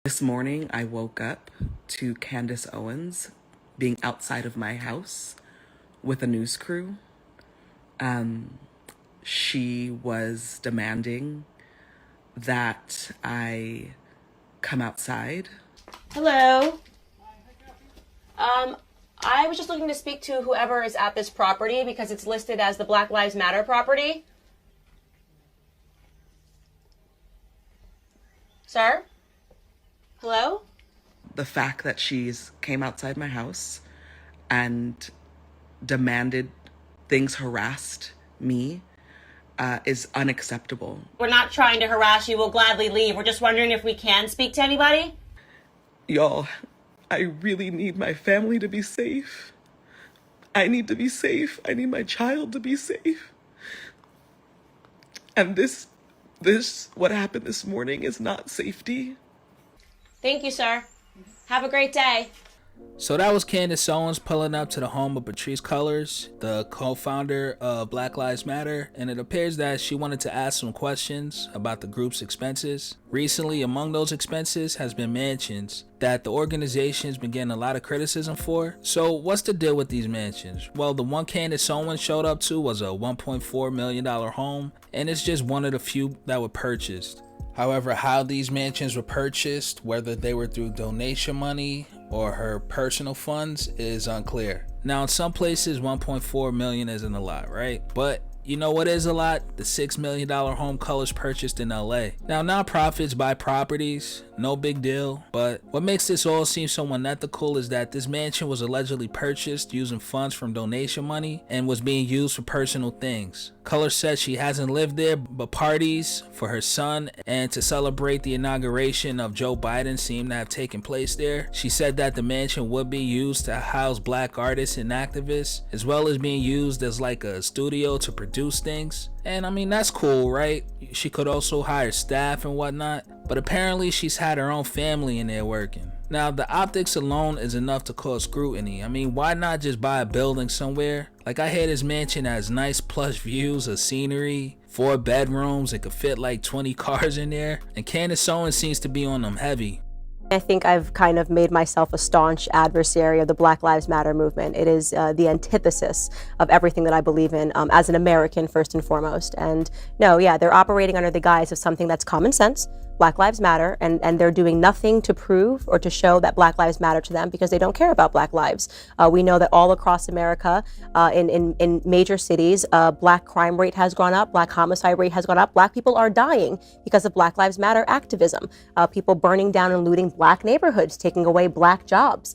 This morning, I woke up to Candace Owens being outside of my house with a news crew. She was demanding that I come outside. Hello. I was just looking to speak to whoever is at this property because it's listed as the Black Lives Matter property. Sir? Hello? The fact that she's came outside my house and demanded things, harassed me, is unacceptable. We're not trying to harass you. We'll gladly leave. We're just wondering if we can speak to anybody. Y'all, I really need my family to be safe. I need to be safe. I need my child to be safe. And this, what happened this morning is not safety. Thank you, sir. Have a great day. So that was Candace Owens pulling up to the home of Patrisse Cullors, the co-founder of Black Lives Matter, and it appears that she wanted to ask some questions about the group's expenses. Recently, among those expenses has been mansions that the organization's been getting a lot of criticism for. So what's the deal with these mansions? Well, the one Candace Owens showed up to was a $1.4 million home, and it's just one of the few that were purchased. However, how these mansions were purchased, whether they were through donation money or her personal funds, is unclear. Now, in some places, 1.4 million isn't a lot, right? But you know what is a lot? The $6 million home Cullors purchased in LA. Now, nonprofits buy properties, no big deal. But what makes this all seem so unethical is that this mansion was allegedly purchased using funds from donation money and was being used for personal things. Cullors said she hasn't lived there, but parties for her son and to celebrate the inauguration of Joe Biden seem to have taken place there. She said that the mansion would be used to house black artists and activists, as well as being used as like a studio to produce things. And I mean, that's cool, right? She could also hire staff and whatnot, but apparently she's had her own family in there working. Now, the optics alone is enough to cause scrutiny. I mean, why not just buy a building somewhere? Like, I hear this mansion has nice plush views of scenery, 4 bedrooms, it could fit like 20 cars in there, and Candace Owens seems to be on them heavy. I think I've kind of made myself a staunch adversary of the Black Lives Matter movement. It is the antithesis of everything that I believe in as an American, first and foremost. And no, yeah, they're operating under the guise of something that's common sense. Black Lives Matter, and they're doing nothing to prove or to show that Black lives matter to them because they don't care about Black lives. We know that all across America, in major cities, Black crime rate has gone up, Black homicide rate has gone up. Black people are dying because of Black Lives Matter activism. People burning down and looting Black neighborhoods, taking away Black jobs.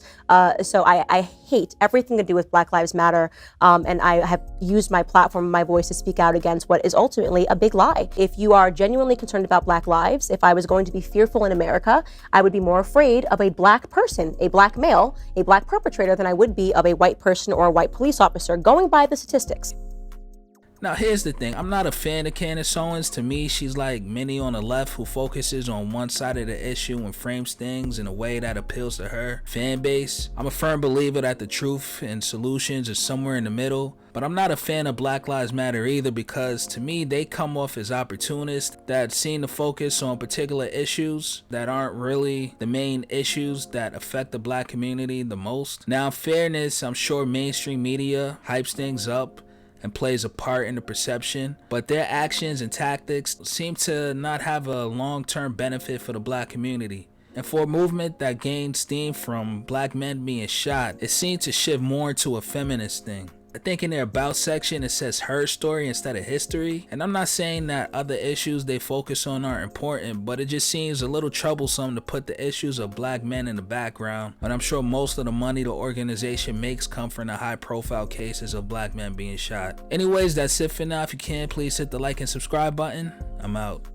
So I hate everything to do with Black Lives Matter, and I have used my platform and my voice to speak out against what is ultimately a big lie. If you are genuinely concerned about Black lives, if I was going to be fearful in America, I would be more afraid of a Black person, a Black male, a Black perpetrator than I would be of a white person or a white police officer, going by the statistics. Now, here's the thing. I'm not a fan of Candace Owens. To me, she's like many on the left who focuses on one side of the issue and frames things in a way that appeals to her fan base. I'm a firm believer that the truth and solutions are somewhere in the middle. But I'm not a fan of Black Lives Matter either because to me, they come off as opportunists that seem to focus on particular issues that aren't really the main issues that affect the Black community the most. Now, in fairness, I'm sure mainstream media hypes things up and plays a part in the perception, but their actions and tactics seem to not have a long-term benefit for the Black community. And for a movement that gained steam from Black men being shot, it seemed to shift more into a feminist thing. I think in their about section it says her story instead of history, and I'm not saying that other issues they focus on aren't important, but it just seems a little troublesome to put the issues of Black men in the background, but I'm sure most of the money the organization makes come from the high profile cases of Black men being shot. Anyways, that's it for now. If you can, please hit the like and subscribe button. I'm out.